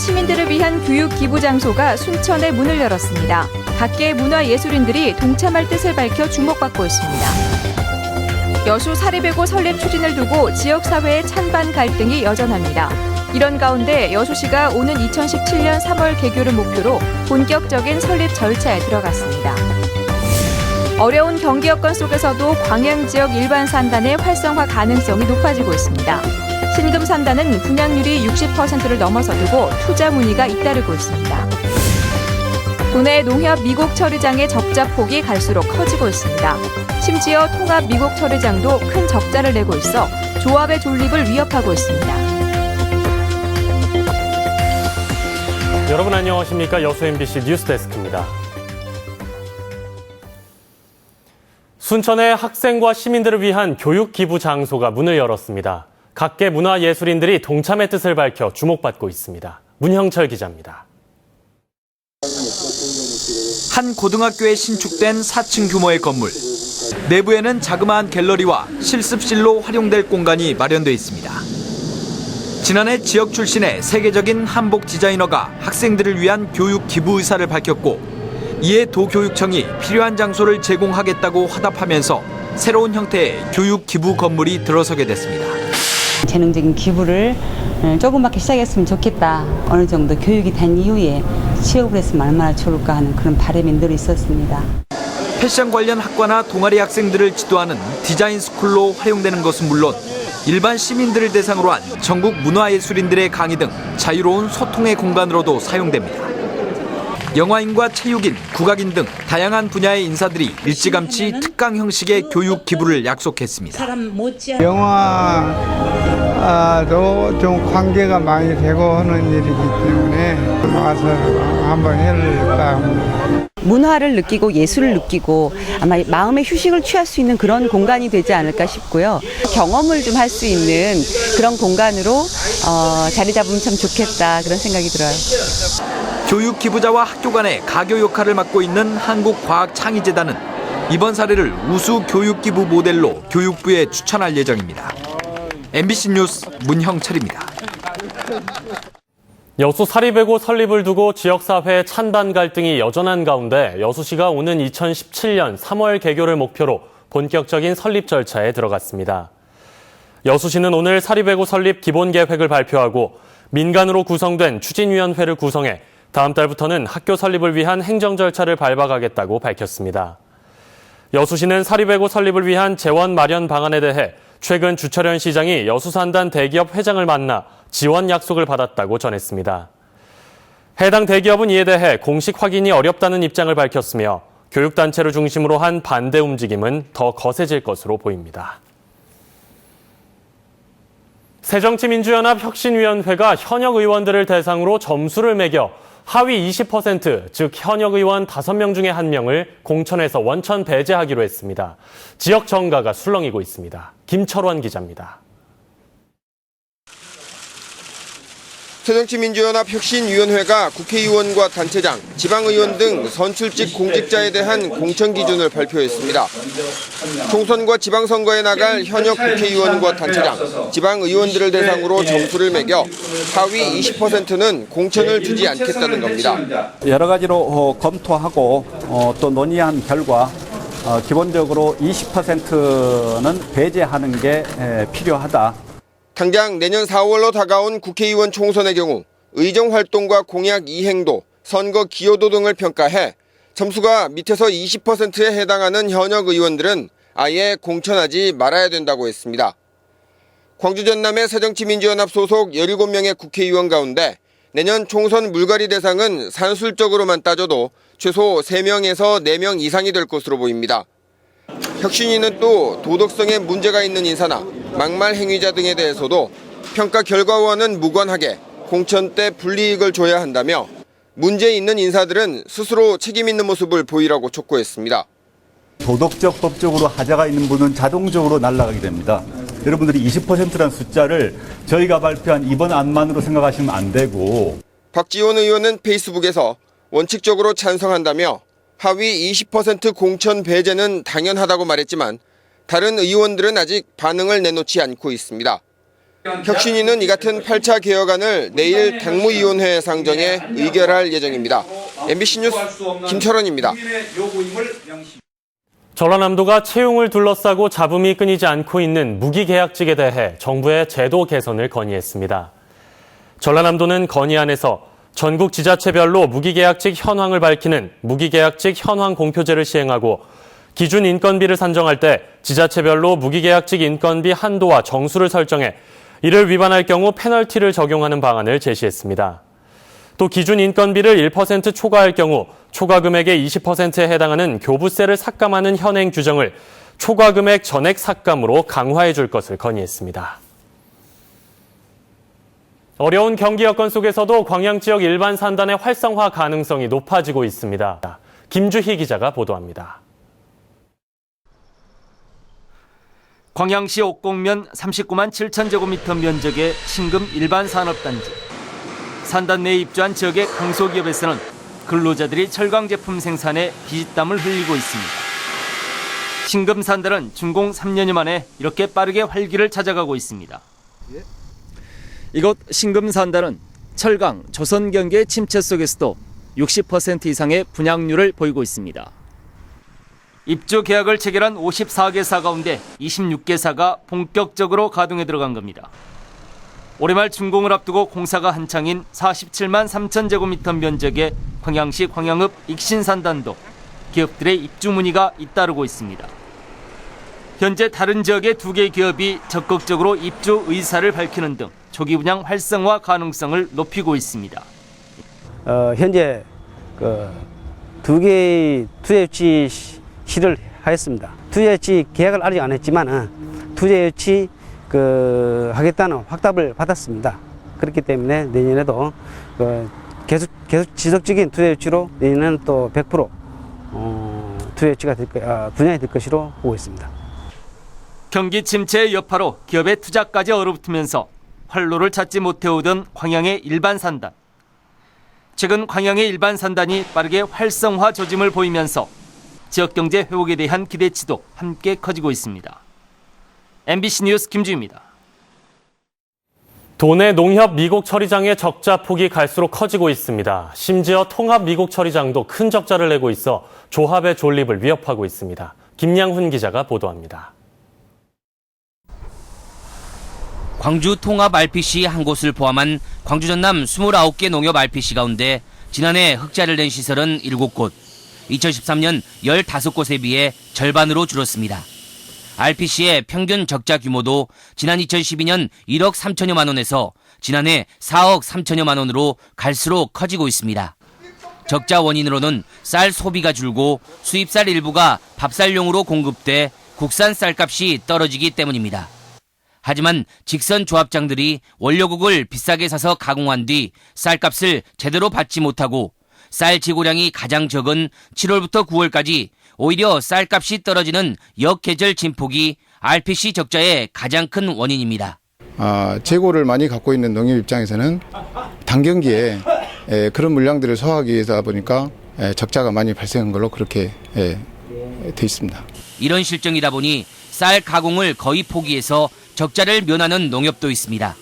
시민들을 위한 교육 기부 장소가 순천에 문을 열었습니다. 각계의 문화예술인들이 동참할 뜻을 밝혀 주목받고 있습니다. 여수 사립외고 설립 추진을 두고 지역사회의 찬반 갈등이 여전합니다. 이런 가운데 여수시가 오는 2017년 3월 개교를 목표로 본격적인 설립 절차에 들어갔습니다. 어려운 경기 여건 속에서도 광양 지역 일반 산단의 활성화 가능성이 높아지고 있습니다. 신금 산단은 분양률이 60%를 넘어서두고 투자 문의가 잇따르고 있습니다. 도내 농협 미국 처리장의 적자 폭이 갈수록 커지고 있습니다. 심지어 통합 미국 처리장도 큰 적자를 내고 있어 조합의 존립을 위협하고 있습니다. 여러분 안녕하십니까? 여수 MBC 뉴스데스크입니다. 순천의 학생과 시민들을 위한 교육 기부 장소가 문을 열었습니다. 각계 문화예술인들이 동참의 뜻을 밝혀 주목받고 있습니다. 문형철 기자입니다. 한 고등학교에 신축된 4층 규모의 건물. 내부에는 자그마한 갤러리와 실습실로 활용될 공간이 마련돼 있습니다. 지난해 지역 출신의 세계적인 한복 디자이너가 학생들을 위한 교육 기부 의사를 밝혔고, 이에 도교육청이 필요한 장소를 제공하겠다고 화답하면서 새로운 형태의 교육 기부 건물이 들어서게 됐습니다. 재능적인 기부를 조그맣게 시작했으면 좋겠다. 어느 정도 교육이 된 이후에 취업을 했으면 얼마나 좋을까 하는 그런 바람이 늘 있었습니다. 패션 관련 학과나 동아리 학생들을 지도하는 디자인 스쿨로 활용되는 것은 물론 일반 시민들을 대상으로 한 전국 문화예술인들의 강의 등 자유로운 소통의 공간으로도 사용됩니다. 영화인과 체육인, 국악인 등 다양한 분야의 인사들이 일찌감치 특강 형식의 교육 기부를 약속했습니다. 영화도 좀 관계가 많이 되고 하는 일이기 때문에 와서 한번 해볼까 합니다. 문화를 느끼고 예술을 느끼고 아마 마음의 휴식을 취할 수 있는 그런 공간이 되지 않을까 싶고요. 경험을 좀 할 수 있는 그런 공간으로 자리 잡으면 참 좋겠다 그런 생각이 들어요. 교육 기부자와 학교 간의 가교 역할을 맡고 있는 한국과학창의재단은 이번 사례를 우수 교육 기부 모델로 교육부에 추천할 예정입니다. MBC 뉴스 문형철입니다. 여수 사립외고 설립을 두고 지역사회의 찬반 갈등이 여전한 가운데 여수시가 오는 2017년 3월 개교를 목표로 본격적인 설립 절차에 들어갔습니다. 여수시는 오늘 사립외고 설립 기본계획을 발표하고 민간으로 구성된 추진위원회를 구성해 다음 달부터는 학교 설립을 위한 행정 절차를 밟아가겠다고 밝혔습니다. 여수시는 사립외고 설립을 위한 재원 마련 방안에 대해 최근 주철현 시장이 여수산단 대기업 회장을 만나 지원 약속을 받았다고 전했습니다. 해당 대기업은 이에 대해 공식 확인이 어렵다는 입장을 밝혔으며 교육단체를 중심으로 한 반대 움직임은 더 거세질 것으로 보입니다. 새정치민주연합 혁신위원회가 현역 의원들을 대상으로 점수를 매겨 하위 20%, 즉 현역 의원 5명 중에 1명을 공천에서 원천 배제하기로 했습니다. 지역 정가가 술렁이고 있습니다. 김철원 기자입니다. 새정치민주연합 혁신위원회가 국회의원과 단체장, 지방의원 등 선출직 공직자에 대한 공천 기준을 발표했습니다. 총선과 지방선거에 나갈 현역 국회의원과 단체장, 지방의원들을 대상으로 점수를 매겨 하위 20%는 공천을 주지 않겠다는 겁니다. 여러 가지로 검토하고 또 논의한 결과 기본적으로 20%는 배제하는 게 필요하다. 당장 내년 4월로 다가온 국회의원 총선의 경우 의정활동과 공약 이행도, 선거 기여도 등을 평가해 점수가 밑에서 20%에 해당하는 현역 의원들은 아예 공천하지 말아야 된다고 했습니다. 광주 전남의 새정치민주연합 소속 17명의 국회의원 가운데 내년 총선 물갈이 대상은 산술적으로만 따져도 최소 3명에서 4명 이상이 될 것으로 보입니다. 혁신위는 또 도덕성에 문제가 있는 인사나 막말 행위자 등에 대해서도 평가 결과와는 무관하게 공천 때 불이익을 줘야 한다며 문제 있는 인사들은 스스로 책임 있는 모습을 보이라고 촉구했습니다. 도덕적, 법적으로 하자가 있는 분은 자동적으로 날아가게 됩니다. 여러분들이 20%라는 숫자를 저희가 발표한 이번 안만으로 생각하시면 안 되고. 박지원 의원은 페이스북에서 원칙적으로 찬성한다며 하위 20% 공천 배제는 당연하다고 말했지만 다른 의원들은 아직 반응을 내놓지 않고 있습니다. 혁신위는 이 같은 8차 개혁안을 내일 당무위원회에 상정해 의결할 예정입니다. MBC 뉴스 김철원입니다. 전라남도가 채용을 둘러싸고 잡음이 끊이지 않고 있는 무기계약직에 대해 정부의 제도 개선을 건의했습니다. 전라남도는 건의안에서 전국 지자체별로 무기계약직 현황을 밝히는 무기계약직 현황 공표제를 시행하고 기준 인건비를 산정할 때 지자체별로 무기계약직 인건비 한도와 정수를 설정해 이를 위반할 경우 페널티를 적용하는 방안을 제시했습니다. 또 기준 인건비를 1% 초과할 경우 초과 금액의 20%에 해당하는 교부세를 삭감하는 현행 규정을 초과 금액 전액 삭감으로 강화해 줄 것을 건의했습니다. 어려운 경기 여건 속에서도 광양 지역 일반 산단의 활성화 가능성이 높아지고 있습니다. 김주희 기자가 보도합니다. 광양시 옥곡면 39만 7천 제곱미터 면적의 신금 일반 산업단지. 산단 내에 입주한 지역의 강소기업에서는 근로자들이 철강 제품 생산에 피땀을 흘리고 있습니다. 신금 산단은 준공 3년여 만에 이렇게 빠르게 활기를 찾아가고 있습니다. 이곳 신금 산단은 철강, 조선 경기의 침체 속에서도 60% 이상의 분양률을 보이고 있습니다. 입주 계약을 체결한 54개사 가운데 26개사가 본격적으로 가동에 들어간 겁니다. 올해 말 준공을 앞두고 공사가 한창인 47만 3천 제곱미터 면적의 광양시 광양읍 익신산단도 기업들의 입주 문의가 잇따르고 있습니다. 현재 다른 지역의 2개의 기업이 적극적으로 입주 의사를 밝히는 등 초기 분양 활성화 가능성을 높이고 있습니다. 현재 2개의 투자 유치 시를 하였습니다. 투자 유치 계약을 아직 안 했지만 투자 유치 하겠다는 확답을 받았습니다. 그렇기 때문에 내년에도 계속 지속적인 투자 유치로 내년에는 또 100% 투자 유치가 분양이 될 것으로 보고 있습니다. 경기 침체의 여파로 기업의 투자까지 얼어붙으면서 활로를 찾지 못해오던 광양의 일반 산단. 최근 광양의 일반 산단이 빠르게 활성화 조짐을 보이면서 지역 경제 회복에 대한 기대치도 함께 커지고 있습니다. MBC 뉴스 김주희입니다. 도내 농협 미국 처리장의 적자 폭이 갈수록 커지고 있습니다. 심지어 통합 미국 처리장도 큰 적자를 내고 있어 조합의 존립을 위협하고 있습니다. 김양훈 기자가 보도합니다. 광주 통합 RPC 한 곳을 포함한 광주 전남 29개 농협 RPC 가운데 지난해 흑자를 낸 시설은 7곳, 2013년 15곳에 비해 절반으로 줄었습니다. RPC의 평균 적자 규모도 지난 2012년 1억 3천여만 원에서 지난해 4억 3천여만 원으로 갈수록 커지고 있습니다. 적자 원인으로는 쌀 소비가 줄고 수입쌀 일부가 밥쌀용으로 공급돼 국산 쌀값이 떨어지기 때문입니다. 하지만 직선 조합장들이 원료국을 비싸게 사서 가공한 뒤 쌀값을 제대로 받지 못하고 쌀 재고량이 가장 적은 7월부터 9월까지 오히려 쌀값이 떨어지는 역계절 진폭이 RPC 적자의 가장 큰 원인입니다. 재고를 많이 갖고 있는 농협 입장에서는 단경기에 그런 물량들을 소화하기 위해서 보니까 적자가 많이 발생한 걸로 그렇게 돼 있습니다. 이런 실정이다 보니 쌀 가공을 거의 포기해서 적자를 면하는 농협도 있습니다.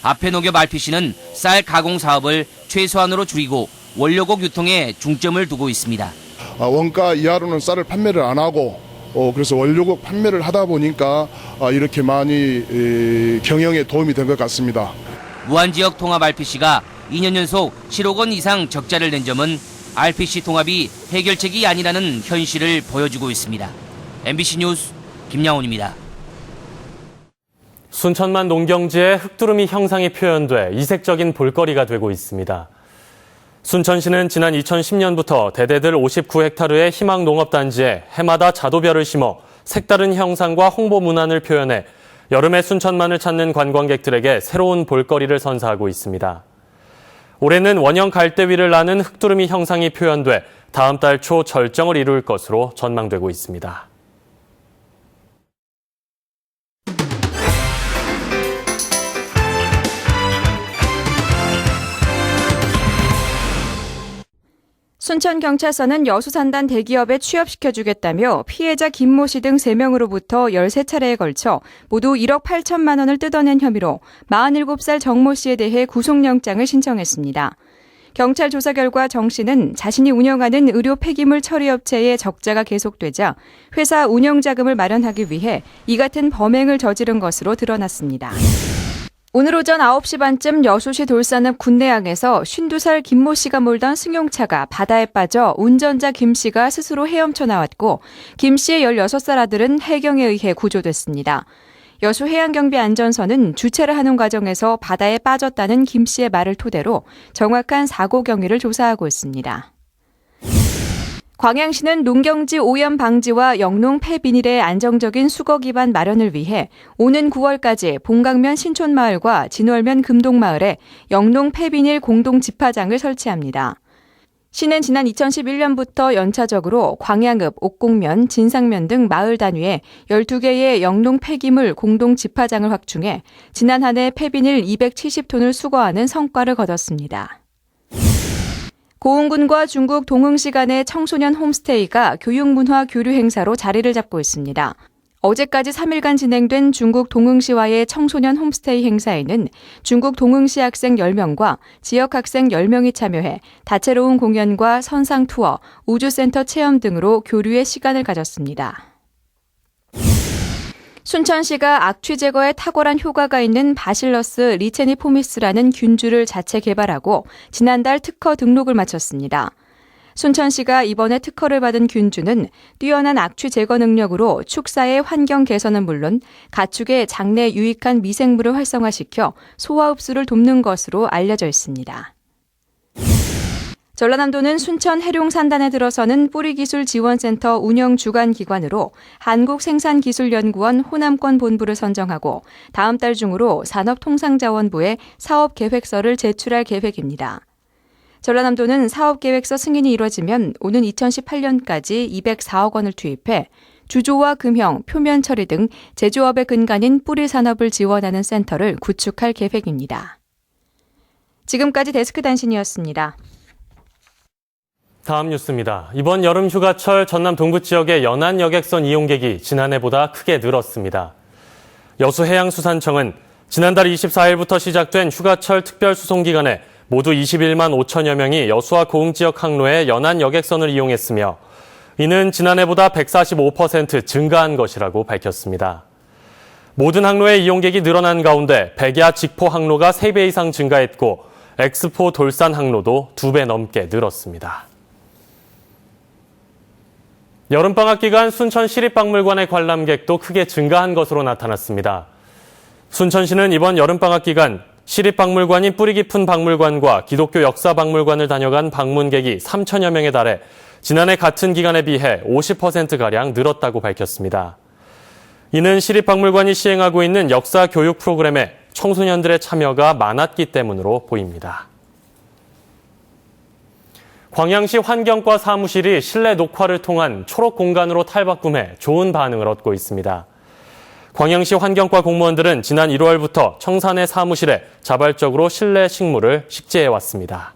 앞에 농협 RPC는 쌀 가공 사업을 최소한으로 줄이고 원료국 유통에 중점을 두고 있습니다. 원가 이하로는 쌀을 판매를 안 하고 그래서 원료국 판매를 하다 보니까 이렇게 많이 경영에 도움이 된 것 같습니다. 무안지역 통합 RPC가 2년 연속 7억 원 이상 적자를 낸 점은 RPC 통합이 해결책이 아니라는 현실을 보여주고 있습니다. MBC 뉴스 김양훈입니다. 순천만 농경지에 흙두루미 형상이 표현돼 이색적인 볼거리가 되고 있습니다. 순천시는 지난 2010년부터 대대들 59헥타르의 희망농업단지에 해마다 자도별을 심어 색다른 형상과 홍보 문안을 표현해 여름에 순천만을 찾는 관광객들에게 새로운 볼거리를 선사하고 있습니다. 올해는 원형 갈대위를 나는 흙두루미 형상이 표현돼 다음 달 초 절정을 이룰 것으로 전망되고 있습니다. 순천경찰서는 여수산단 대기업에 취업시켜주겠다며 피해자 김모 씨 등 3명으로부터 13차례에 걸쳐 모두 1억 8천만 원을 뜯어낸 혐의로 47살 정모 씨에 대해 구속영장을 신청했습니다. 경찰 조사 결과 정 씨는 자신이 운영하는 의료 폐기물 처리업체의 적자가 계속되자 회사 운영자금을 마련하기 위해 이 같은 범행을 저지른 것으로 드러났습니다. 오늘 오전 9시 반쯤 여수시 돌산읍 군내항에서 52살 김모 씨가 몰던 승용차가 바다에 빠져 운전자 김 씨가 스스로 헤엄쳐 나왔고 김 씨의 16살 아들은 해경에 의해 구조됐습니다. 여수 해양경비안전서는 주차를 하는 과정에서 바다에 빠졌다는 김 씨의 말을 토대로 정확한 사고 경위를 조사하고 있습니다. 광양시는 농경지 오염 방지와 영농 폐비닐의 안정적인 수거 기반 마련을 위해 오는 9월까지 봉강면 신촌마을과 진월면 금동마을에 영농 폐비닐 공동 집화장을 설치합니다. 시는 지난 2011년부터 연차적으로 광양읍, 옥곡면, 진상면 등 마을 단위에 12개의 영농 폐기물 공동 집화장을 확충해 지난 한 해 폐비닐 270톤을 수거하는 성과를 거뒀습니다. 고흥군과 중국 동흥시 간의 청소년 홈스테이가 교육문화 교류 행사로 자리를 잡고 있습니다. 어제까지 3일간 진행된 중국 동흥시와의 청소년 홈스테이 행사에는 중국 동흥시 학생 10명과 지역 학생 10명이 참여해 다채로운 공연과 선상 투어, 우주센터 체험 등으로 교류의 시간을 가졌습니다. 순천시가 악취 제거에 탁월한 효과가 있는 바실러스 리체니포미스라는 균주를 자체 개발하고 지난달 특허 등록을 마쳤습니다. 순천시가 이번에 특허를 받은 균주는 뛰어난 악취 제거 능력으로 축사의 환경 개선은 물론 가축의 장내 유익한 미생물을 활성화시켜 소화 흡수를 돕는 것으로 알려져 있습니다. 전라남도는 순천 해룡산단에 들어서는 뿌리기술지원센터 운영 주관기관으로 한국생산기술연구원 호남권 본부를 선정하고 다음 달 중으로 산업통상자원부에 사업계획서를 제출할 계획입니다. 전라남도는 사업계획서 승인이 이뤄지면 오는 2018년까지 204억 원을 투입해 주조와 금형, 표면 처리 등 제조업의 근간인 뿌리산업을 지원하는 센터를 구축할 계획입니다. 지금까지 데스크 단신이었습니다. 다음 뉴스입니다. 이번 여름 휴가철 전남 동부 지역의 연안 여객선 이용객이 지난해보다 크게 늘었습니다. 여수해양수산청은 지난달 24일부터 시작된 휴가철 특별수송기간에 모두 21만 5천여 명이 여수와 고흥 지역 항로의 연안 여객선을 이용했으며 이는 지난해보다 145% 증가한 것이라고 밝혔습니다. 모든 항로의 이용객이 늘어난 가운데 백야 직포 항로가 3배 이상 증가했고 엑스포 돌산 항로도 2배 넘게 늘었습니다. 여름방학 기간 순천 시립박물관의 관람객도 크게 증가한 것으로 나타났습니다. 순천시는 이번 여름방학 기간 시립박물관인 뿌리 깊은 박물관과 기독교 역사박물관을 다녀간 방문객이 3천여 명에 달해 지난해 같은 기간에 비해 50%가량 늘었다고 밝혔습니다. 이는 시립박물관이 시행하고 있는 역사 교육 프로그램에 청소년들의 참여가 많았기 때문으로 보입니다. 광양시 환경과 사무실이 실내 녹화를 통한 초록 공간으로 탈바꿈해 좋은 반응을 얻고 있습니다. 광양시 환경과 공무원들은 지난 1월부터 청산의 사무실에 자발적으로 실내 식물을 식재해왔습니다.